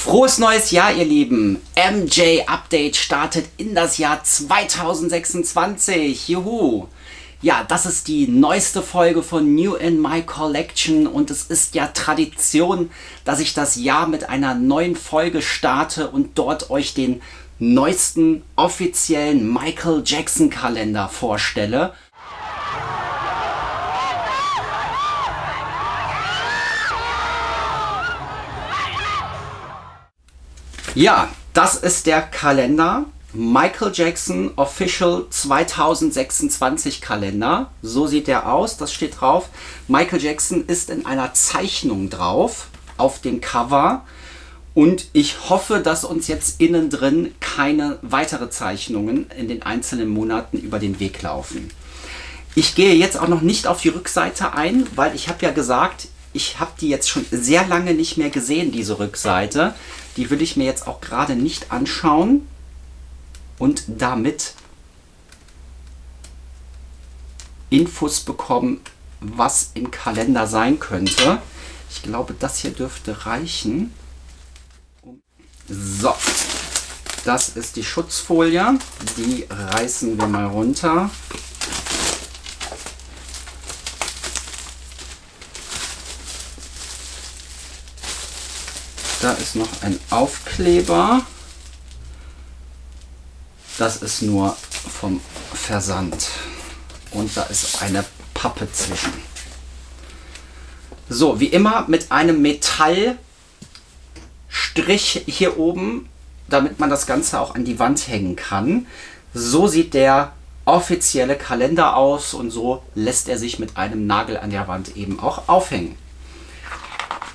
Frohes neues Jahr, ihr Lieben! MJ Update startet in das Jahr 2026. Juhu! Ja, das ist die neueste Folge von New in My Collection und es ist ja Tradition, dass ich das Jahr mit einer neuen Folge starte und dort euch den neuesten offiziellen Michael Jackson Kalender vorstelle. Ja, das ist der Kalender. Michael Jackson Official 2026 Kalender. So sieht der aus. Das steht drauf. Michael Jackson ist in einer Zeichnung drauf auf dem Cover. Und ich hoffe, dass uns jetzt innen drin keine weitere Zeichnungen in den einzelnen Monaten über den Weg laufen. Ich gehe jetzt auch noch nicht auf die Rückseite ein, weil ich habe ja gesagt, ich habe die jetzt schon sehr lange nicht mehr gesehen, diese Rückseite. Die will ich mir jetzt auch gerade nicht anschauen und damit Infos bekommen, was im Kalender sein könnte. Ich glaube, das hier dürfte reichen. So, das ist die Schutzfolie. Die reißen wir mal runter. Da ist noch ein Aufkleber. Das ist nur vom Versand. Und da ist eine Pappe zwischen. So, wie immer mit einem Metallstrich hier oben, damit man das Ganze auch an die Wand hängen kann. So sieht der offizielle Kalender aus und so lässt er sich mit einem Nagel an der Wand eben auch aufhängen.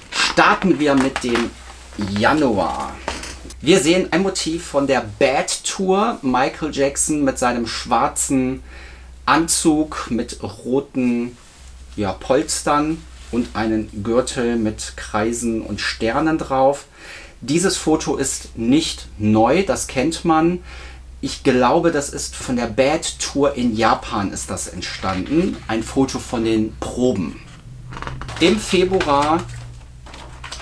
Starten wir mit dem Januar. Wir sehen ein Motiv von der Bad Tour. Michael Jackson mit seinem schwarzen Anzug mit roten Polstern und einen Gürtel mit Kreisen und Sternen drauf. Dieses Foto ist nicht neu, das kennt man. Ich glaube, das ist von der Bad Tour in Japan ist das entstanden. Ein Foto von den Proben. Im Februar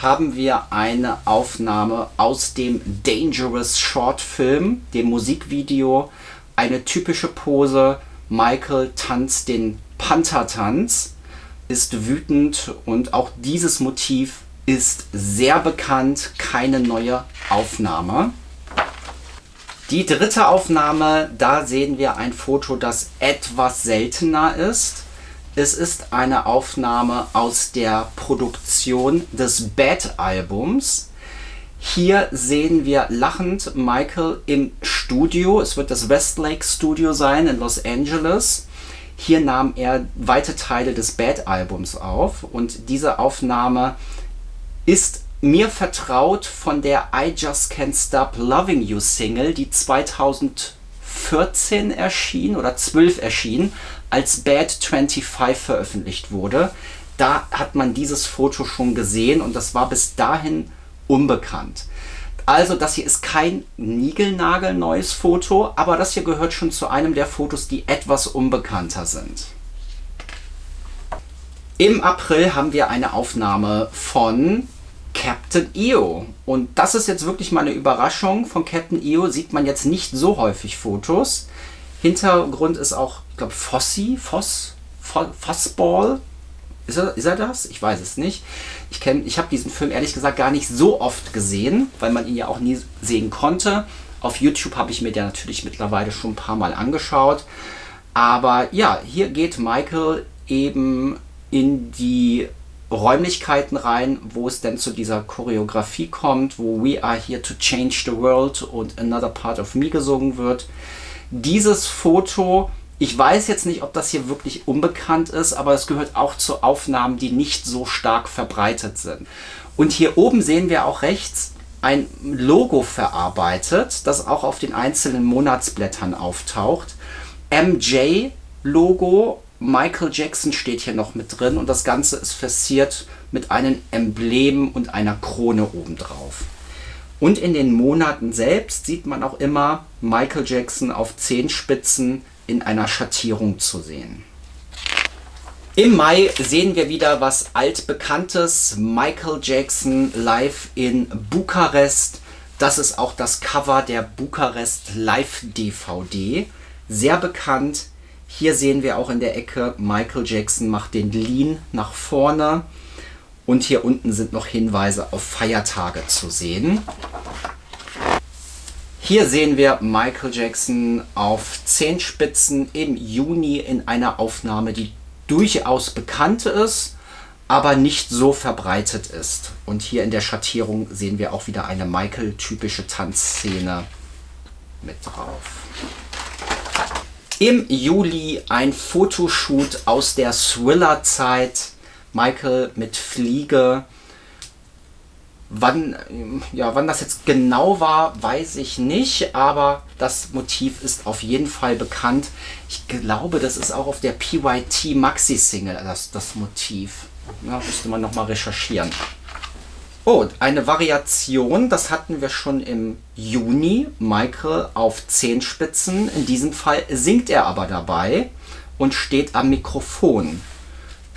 haben wir eine Aufnahme aus dem Dangerous Short Film, dem Musikvideo. Eine typische Pose. Michael tanzt den Panthertanz, ist wütend und auch dieses Motiv ist sehr bekannt. Keine neue Aufnahme. Die dritte Aufnahme, da sehen wir ein Foto, das etwas seltener ist. Es ist eine Aufnahme aus der Produktion des Bad-Albums. Hier sehen wir lachend Michael im Studio. Es wird das Westlake Studio sein in Los Angeles. Hier nahm er weite Teile des Bad-Albums auf. Und diese Aufnahme ist mir vertraut von der I Just Can't Stop Loving You Single, die 2014 erschien oder 12 erschien, als Bad 25 veröffentlicht wurde. Da hat man dieses Foto schon gesehen und das war bis dahin unbekannt. Also das hier ist kein niegelnagelneues Foto, aber das hier gehört schon zu einem der Fotos, die etwas unbekannter sind. Im April haben wir eine Aufnahme von Captain EO. Und das ist jetzt wirklich mal eine Überraschung. Von Captain EO sieht man jetzt nicht so häufig Fotos. Hintergrund ist auch, ich glaube, Fuzzball. Ist er das? Ich weiß es nicht. Ich habe diesen Film ehrlich gesagt gar nicht so oft gesehen, weil man ihn ja auch nie sehen konnte. Auf YouTube habe ich mir den natürlich mittlerweile schon ein paar Mal angeschaut. Aber ja, hier geht Michael eben in die Räumlichkeiten rein, wo es denn zu dieser Choreografie kommt, wo We Are Here to Change the World und Another Part of Me gesungen wird. Dieses Foto, ich weiß jetzt nicht, ob das hier wirklich unbekannt ist, aber es gehört auch zu Aufnahmen, die nicht so stark verbreitet sind. Und hier oben sehen wir auch rechts ein Logo verarbeitet, das auch auf den einzelnen Monatsblättern auftaucht. MJ-Logo, Michael Jackson steht hier noch mit drin und das Ganze ist verziert mit einem Emblem und einer Krone obendrauf. Und in den Monaten selbst sieht man auch immer Michael Jackson auf Zehenspitzen in einer Schattierung zu sehen. Im Mai sehen wir wieder was altbekanntes. Michael Jackson live in Bukarest. Das ist auch das Cover der Bukarest Live DVD. Sehr bekannt. Hier sehen wir auch in der Ecke, Michael Jackson macht den Lean nach vorne. Und hier unten sind noch Hinweise auf Feiertage zu sehen. Hier sehen wir Michael Jackson auf Zehenspitzen im Juni in einer Aufnahme, die durchaus bekannt ist, aber nicht so verbreitet ist. Und hier in der Schattierung sehen wir auch wieder eine Michael-typische Tanzszene mit drauf. Im Juli ein Fotoshoot aus der Thriller-Zeit. Michael mit Fliege. Wann das jetzt genau war, weiß ich nicht, aber das Motiv ist auf jeden Fall bekannt. Ich glaube, das ist auch auf der PYT Maxi-Single das Motiv. Ja, müsste man nochmal recherchieren. Oh, eine Variation, das hatten wir schon im Juni. Michael auf Zehenspitzen. In diesem Fall singt er aber dabei und steht am Mikrofon.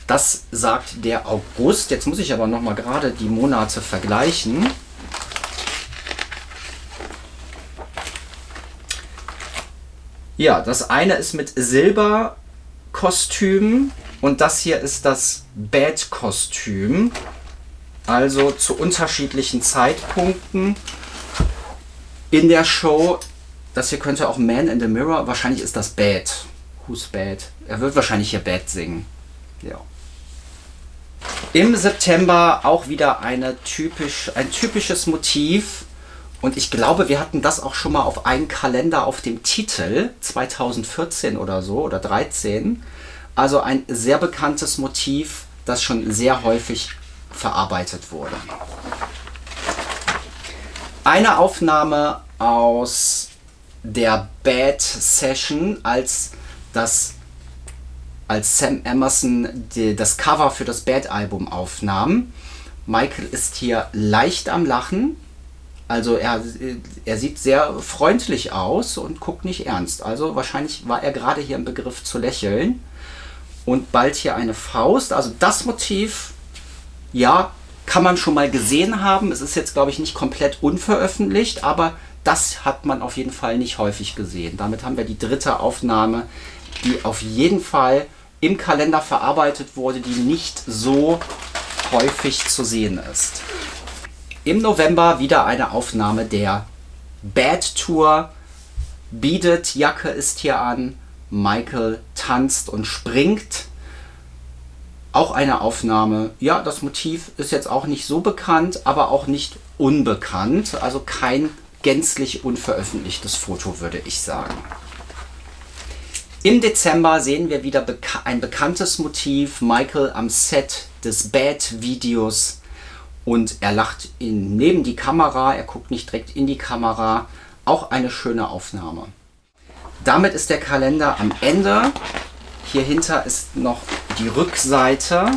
Das sagt der August. Jetzt muss ich aber noch mal gerade die Monate vergleichen. Ja, das eine ist mit Silberkostüm und das hier ist das Bad-Kostüm. Also zu unterschiedlichen Zeitpunkten in der Show. Das hier könnte auch Man in the Mirror. Wahrscheinlich ist das Bad. Who's Bad? Er wird wahrscheinlich hier Bad singen. Ja. Im September auch wieder ein typisches Motiv. Und ich glaube, wir hatten das auch schon mal auf einem Kalender auf dem Titel. 2014 oder so oder 13. Also ein sehr bekanntes Motiv, das schon sehr häufig verarbeitet wurde. Eine Aufnahme aus der Bad Session, als Sam Emerson das Cover für das Bad-Album aufnahm. Michael ist hier leicht am Lachen. Also er sieht sehr freundlich aus und guckt nicht ernst. Also wahrscheinlich war er gerade hier im Begriff zu lächeln. Und bald hier eine Faust. Also das Motiv, ja, kann man schon mal gesehen haben. Es ist jetzt, glaube ich, nicht komplett unveröffentlicht, aber das hat man auf jeden Fall nicht häufig gesehen. Damit haben wir die dritte Aufnahme, die auf jeden Fall im Kalender verarbeitet wurde, die nicht so häufig zu sehen ist. Im November wieder eine Aufnahme der Bad Tour. Beat It, Jacke ist hier an. Michael tanzt und springt. Auch eine Aufnahme. Ja, das Motiv ist jetzt auch nicht so bekannt, aber auch nicht unbekannt. Also kein gänzlich unveröffentlichtes Foto, würde ich sagen. Im Dezember sehen wir wieder ein bekanntes Motiv. Michael am Set des Bad-Videos. Und er lacht neben die Kamera, er guckt nicht direkt in die Kamera. Auch eine schöne Aufnahme. Damit ist der Kalender am Ende. Hier hinter ist noch die Rückseite.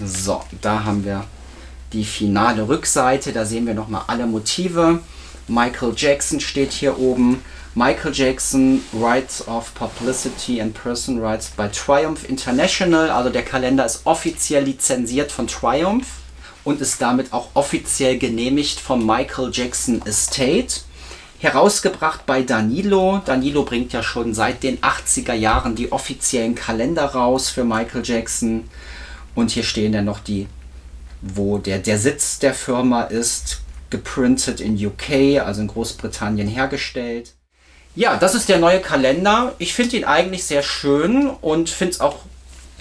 So, da haben wir die finale Rückseite. Da sehen wir nochmal alle Motive. Michael Jackson steht hier oben. Michael Jackson, Rights of Publicity and Person Rights by Triumph International. Also der Kalender ist offiziell lizenziert von Triumph und ist damit auch offiziell genehmigt vom Michael Jackson Estate. Herausgebracht bei Danilo. Danilo bringt ja schon seit den 80er Jahren die offiziellen Kalender raus für Michael Jackson. Und hier stehen dann noch die, wo der Sitz der Firma ist, geprintet in UK, also in Großbritannien hergestellt. Ja, das ist der neue Kalender. Ich finde ihn eigentlich sehr schön und finde es auch,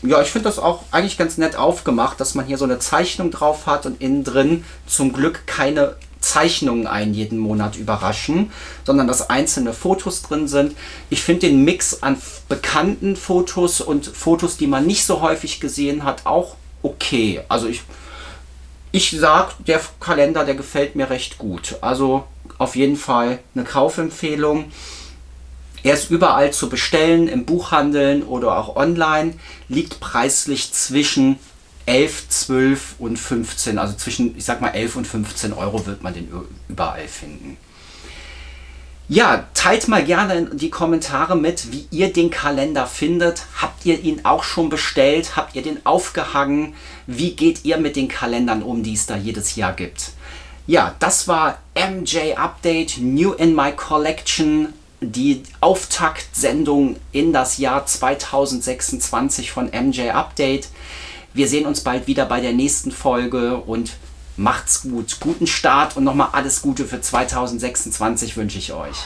ja, ich finde das auch eigentlich ganz nett aufgemacht, dass man hier so eine Zeichnung drauf hat und innen drin zum Glück keine Zeichnungen einen jeden Monat überraschen, sondern dass einzelne Fotos drin sind. Ich finde den Mix an bekannten Fotos und Fotos, die man nicht so häufig gesehen hat, auch okay. Also ich sag, der Kalender, der gefällt mir recht gut. Also auf jeden Fall eine Kaufempfehlung. Er ist überall zu bestellen, im Buchhandeln oder auch online, liegt preislich zwischen 11, 12 und 15, also zwischen, ich sag mal 11 und 15 Euro wird man den überall finden. Ja, teilt mal gerne in die Kommentare mit, wie ihr den Kalender findet. Habt ihr ihn auch schon bestellt? Habt ihr den aufgehangen? Wie geht ihr mit den Kalendern um, die es da jedes Jahr gibt? Ja, das war MJ Update, New in My Collection, die Auftaktsendung in das Jahr 2026 von MJ Update. Wir sehen uns bald wieder bei der nächsten Folge und macht's gut. Guten Start und nochmal alles Gute für 2026 wünsche ich euch.